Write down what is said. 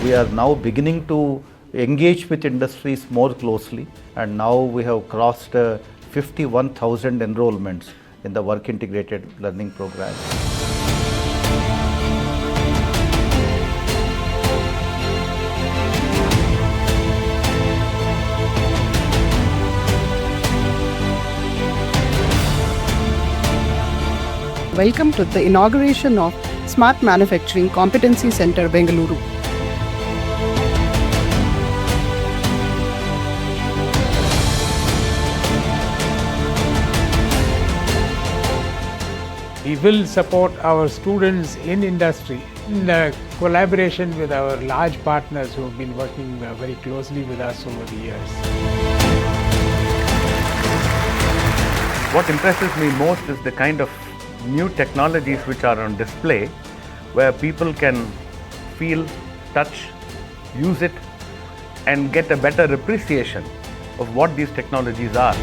We are now beginning to engage with industries more closely, and now we have crossed 51,000 enrollments in the work integrated learning program. Welcome to the inauguration of Smart Manufacturing Competency Centre, Bengaluru. We will support our students in industry in collaboration with our large partners who have been working very closely with us over the years. What impresses me most is the kind of new technologies which are on display, where people can feel, touch, use it and get a better appreciation of what these technologies are.